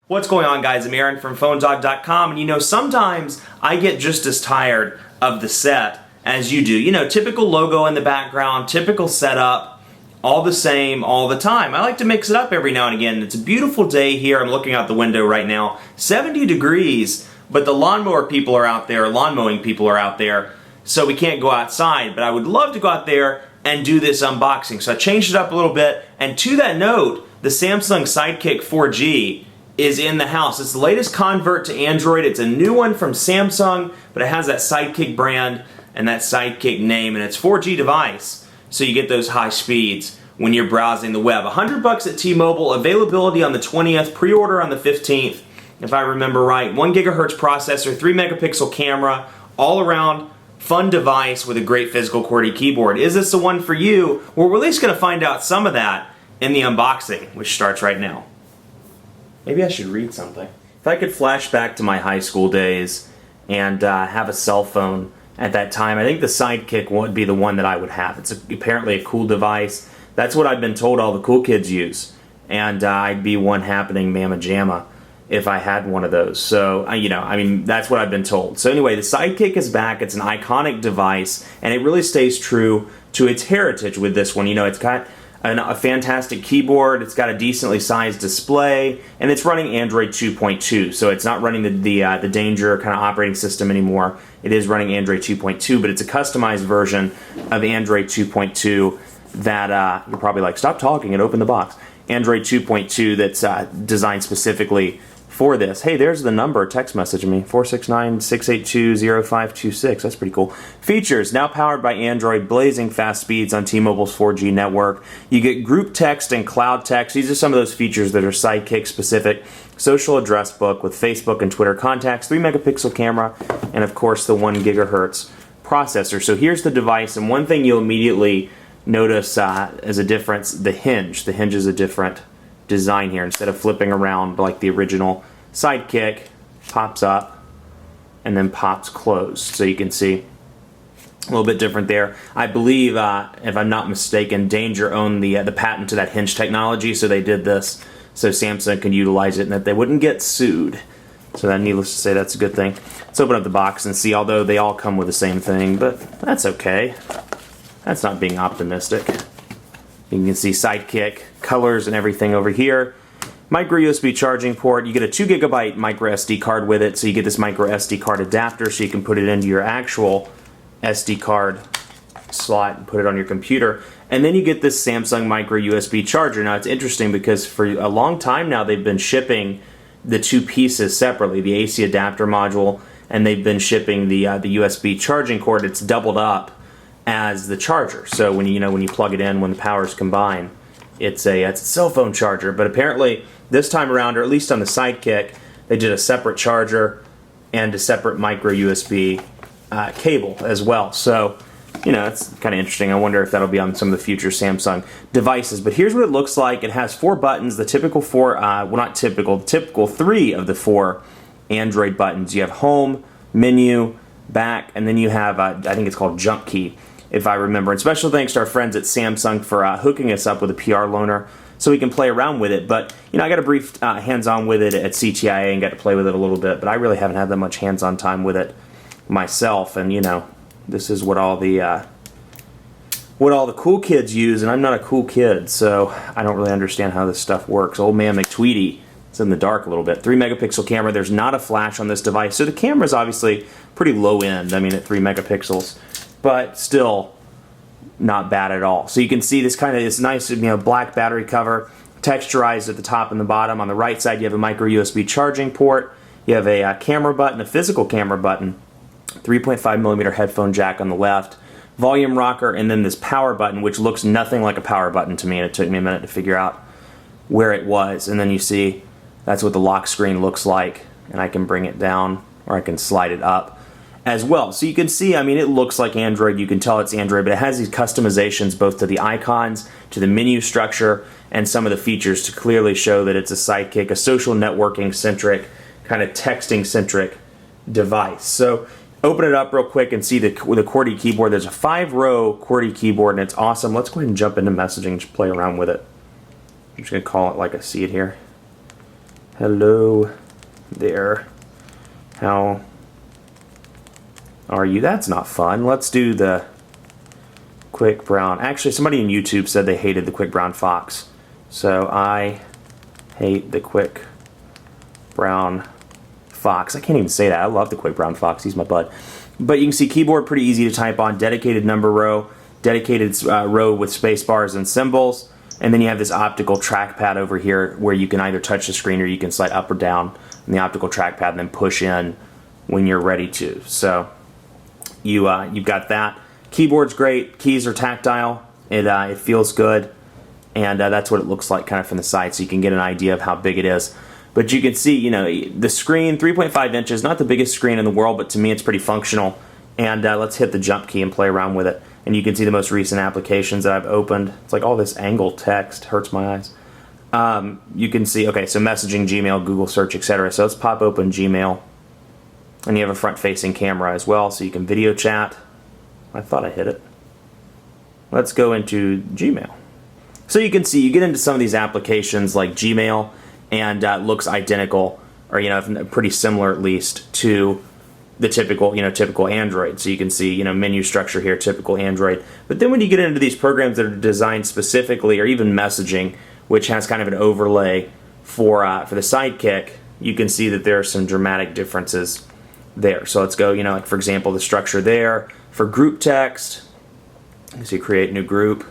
What's going on, guys? I'm Aaron from PhoneDog.com, and sometimes I get just as tired of the set as you do. Typical logo in the background, typical setup, all the same all the time. I like to mix it up every now and again. It's a beautiful day here. I'm looking out the window right now. 70 degrees, but the lawnmower people are out there, lawn mowing people are out there, so we can't go outside, but I would love to go out there and do this unboxing. So I changed it up a little bit, and to that note, the Samsung Sidekick 4G is in the house. It's the latest convert to Android. It's a new one from Samsung, but it has that Sidekick brand and that Sidekick name, and it's 4G device, so you get those high speeds when you're browsing the web. $100 at T-Mobile, availability on the 20th, pre-order on the 15th, if I remember right. 1 GHz processor, 3 megapixel camera, all around fun device with a great physical QWERTY keyboard. Is this the one for you? Well, we're at least going to find out some of that in the unboxing, which starts right now. Maybe I should read something. If I could flash back to my high school days and have a cell phone at that time, I think the Sidekick would be the one that I would have. It's apparently a cool device. That's what I've been told all the cool kids use. And I'd be one happening mamma jamma if I had one of those. So, that's what I've been told. So anyway, the Sidekick is back. It's an iconic device, and it really stays true to its heritage with this one. It's got a fantastic keyboard, it's got a decently sized display, and it's running Android 2.2, so it's not running the Danger kind of operating system anymore. It is running Android 2.2, but it's a customized version of Android 2.2 that you're probably like, stop talking and open the box. Android 2.2 that's designed specifically for this. Hey, there's the number, text message me, 469-682-0526. That's pretty cool. Features, now powered by Android, blazing fast speeds on T-Mobile's 4G network. You get group text and cloud text. These are some of those features that are Sidekick specific. Social address book with Facebook and Twitter contacts, 3 megapixel camera, and of course the 1 gigahertz processor. So here's the device, and one thing you'll immediately notice as a difference, the hinge. The hinge is a different design here. Instead of flipping around like the original Sidekick, pops up and then pops closed. So you can see a little bit different there. I believe, if I'm not mistaken, Danger owned the patent to that hinge technology, so they did this so Samsung can utilize it and that they wouldn't get sued. So that, needless to say, that's a good thing. Let's open up the box and see, although they all come with the same thing, but that's okay. That's not being optimistic. You can see Sidekick, colors and everything over here. Micro USB charging port. You get a 2 GB micro SD card with it, so you get this micro SD card adapter so you can put it into your actual SD card slot and put it on your computer. And then you get this Samsung micro USB charger. Now it's interesting because for a long time now they've been shipping the two pieces separately, the AC adapter module, and they've been shipping the USB charging cord. It's doubled up as the charger. So when you plug it in, when the powers combine, it's a cell phone charger. But apparently this time around, or at least on the Sidekick, they did a separate charger and a separate micro USB cable as well. So it's kind of interesting. I wonder if that'll be on some of the future Samsung devices. But here's what it looks like. It has 4 buttons, the typical 4, well, not typical, the typical 3 of the 4 Android buttons. You have home, menu, back, and then you have I think it's called jump key, if I remember. And special thanks to our friends at Samsung for hooking us up with a PR loaner so we can play around with it. But I got a brief hands-on with it at CTIA and got to play with it a little bit, but I really haven't had that much hands-on time with it myself. And this is what all the cool kids use, and I'm not a cool kid, so I don't really understand how this stuff works. Old man McTweety is in the dark a little bit. 3 megapixel camera. There's not a flash on this device, so the camera is obviously pretty low end. I mean, at 3 megapixels. But still not bad at all. So you can see this nice black battery cover, texturized at the top and the bottom. On the right side you have a micro USB charging port, you have a camera button, a physical camera button, 3.5mm headphone jack on the left, volume rocker, and then this power button, which looks nothing like a power button to me, and it took me a minute to figure out where it was. And then you see that's what the lock screen looks like, and I can bring it down or I can slide it up as well. So you can see, it looks like Android. You can tell it's Android, but it has these customizations both to the icons, to the menu structure, and some of the features to clearly show that it's a Sidekick, a social networking-centric, kind of texting-centric device. So open it up real quick and see the QWERTY keyboard. There's a 5-row QWERTY keyboard, and it's awesome. Let's go ahead and jump into messaging and just play around with it. I'm just going to call it like I see it here. Hello there. How are you? That's not fun. Let's do the quick brown. Actually, somebody in YouTube said they hated the quick brown fox. So I hate the quick brown fox. I can't even say that. I love the quick brown fox. He's my bud. But you can see keyboard pretty easy to type on. Dedicated number row. Dedicated row with space bars and symbols. And then you have this optical trackpad over here where you can either touch the screen or you can slide up or down on the optical trackpad and then push in when you're ready to. So you've got that. Keyboard's great. Keys are tactile. It feels good. And that's what it looks like kind of from the side, so you can get an idea of how big it is. But you can see, you know, the screen, 3.5 inches, not the biggest screen in the world, but to me it's pretty functional. And let's hit the jump key and play around with it. And you can see the most recent applications that I've opened. It's like all this angled text hurts my eyes. You can see, okay, so messaging, Gmail, Google search, etc. So let's pop open Gmail. And you have a front-facing camera as well, so you can video chat. I thought I hit it. Let's go into Gmail. So you can see, you get into some of these applications like Gmail, and it looks identical, or you know, pretty similar at least to the typical Android. So you can see, you know, menu structure here, typical Android. But then when you get into these programs that are designed specifically, or even messaging, which has kind of an overlay for the Sidekick, you can see that there are some dramatic differences there. So let's go, you know, like for example, the structure there for group text. So you create new group,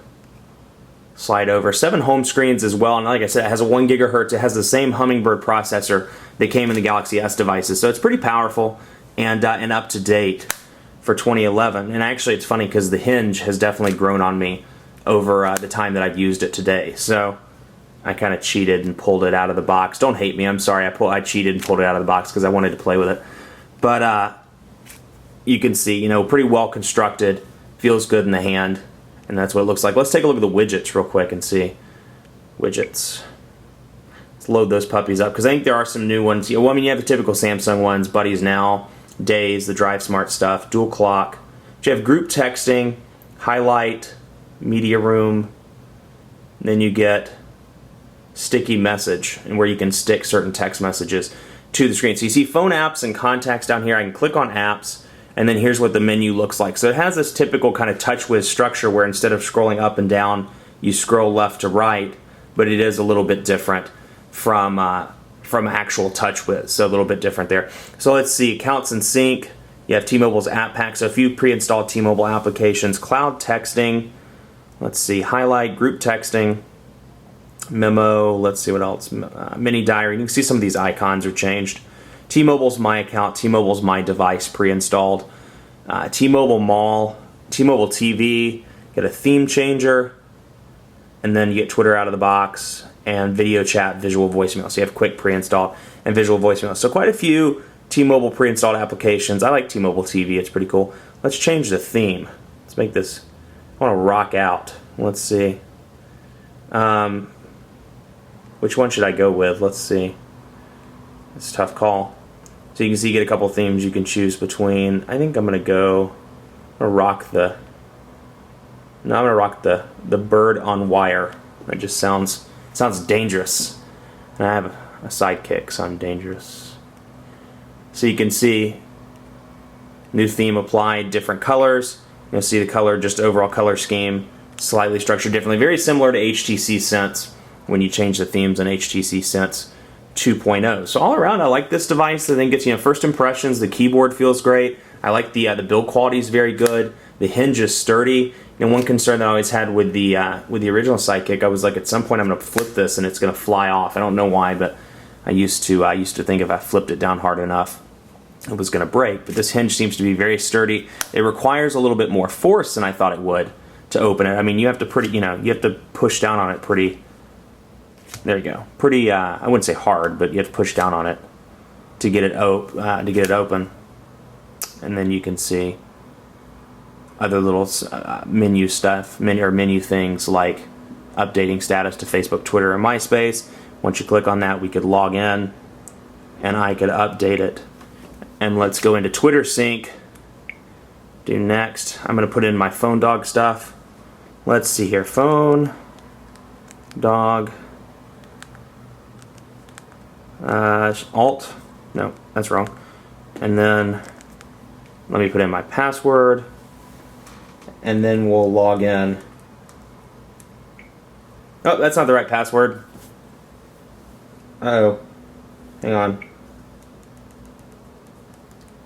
slide over 7 home screens as well, and like I said, it has a 1 gigahertz. It has the same Hummingbird processor that came in the Galaxy S devices, so it's pretty powerful and up to date for 2011. And actually, it's funny because the hinge has definitely grown on me over the time that I've used it today. So I kind of cheated and pulled it out of the box. Don't hate me. I'm sorry. I cheated and pulled it out of the box because I wanted to play with it. But you can see, you know, pretty well constructed. Feels good in the hand. And that's what it looks like. Let's take a look at the widgets real quick and see. Widgets. Let's load those puppies up, because I think there are some new ones. Well, I mean, you have the typical Samsung ones, Buddies Now, Days, the Drive Smart stuff, dual clock. But you have group texting, highlight, media room. And then you get sticky message, and where you can stick certain text messages to the screen. So you see phone apps and contacts down here. I can click on apps. And then here's what the menu looks like. So it has this typical kind of TouchWiz structure where instead of scrolling up and down, you scroll left to right, but it is a little bit different from actual TouchWiz, so a little bit different there. So let's see, accounts and sync. You have T-Mobile's app pack, so a few pre-installed T-Mobile applications. Cloud texting. Let's see, highlight, group texting, memo. Let's see what else. Mini diary. You can see some of these icons are changed. T-Mobile's My Account, T-Mobile's My Device pre-installed, T-Mobile Mall, T-Mobile TV, get a theme changer, and then you get Twitter out of the box, and video chat, visual voicemail. So you have quick pre-install and visual voicemail. So quite a few T-Mobile pre-installed applications. I like T-Mobile TV, it's pretty cool. Let's change the theme. Let's make this, I want to rock out. Let's see. Which one should I go with? Let's see. It's a tough call. So you can see you get a couple themes you can choose between. I think I'm gonna rock the bird on wire. That just sounds dangerous. And I have a sidekick, so I'm dangerous. So you can see new theme applied, different colors. You'll see the color, just overall color scheme, slightly structured differently. Very similar to HTC Sense when you change the themes in HTC Sense 2.0. So all around, I like this device. I think it's, you know, first impressions. The keyboard feels great. I like the build quality is very good. The hinge is sturdy. You know, one concern that I always had with the original Sidekick, I was like, at some point I'm going to flip this and it's going to fly off. I don't know why, but I used to think if I flipped it down hard enough, it was going to break. But this hinge seems to be very sturdy. It requires a little bit more force than I thought it would to open it. I mean, you have to push down on it pretty. There you go. Pretty, I wouldn't say hard, but you have to push down on it to get it open. And then you can see other little menu stuff, menu things like updating status to Facebook, Twitter, and MySpace. Once you click on that, we could log in, and I could update it. And let's go into Twitter Sync. Do next. I'm going to put in my phone dog stuff. Let's see here. Phone dog. Alt, no, that's wrong. And then let me put in my password, and then we'll log in. Oh, that's not the right password. Uh-oh, hang on.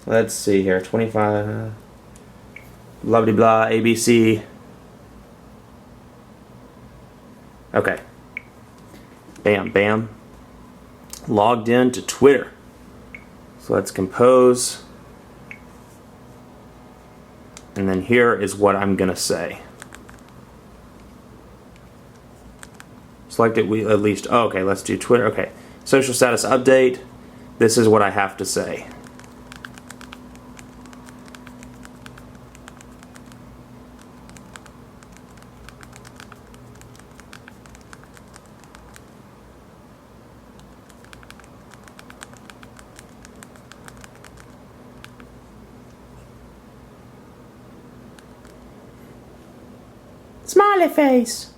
Let's see here, 25, blah blah blah, ABC. Okay. Bam, bam. Logged in to Twitter. So let's compose. And then here is what I'm gonna say. Select it, we at least, oh, okay, let's do Twitter, okay. Social status update, this is what I have to say. Smiley face.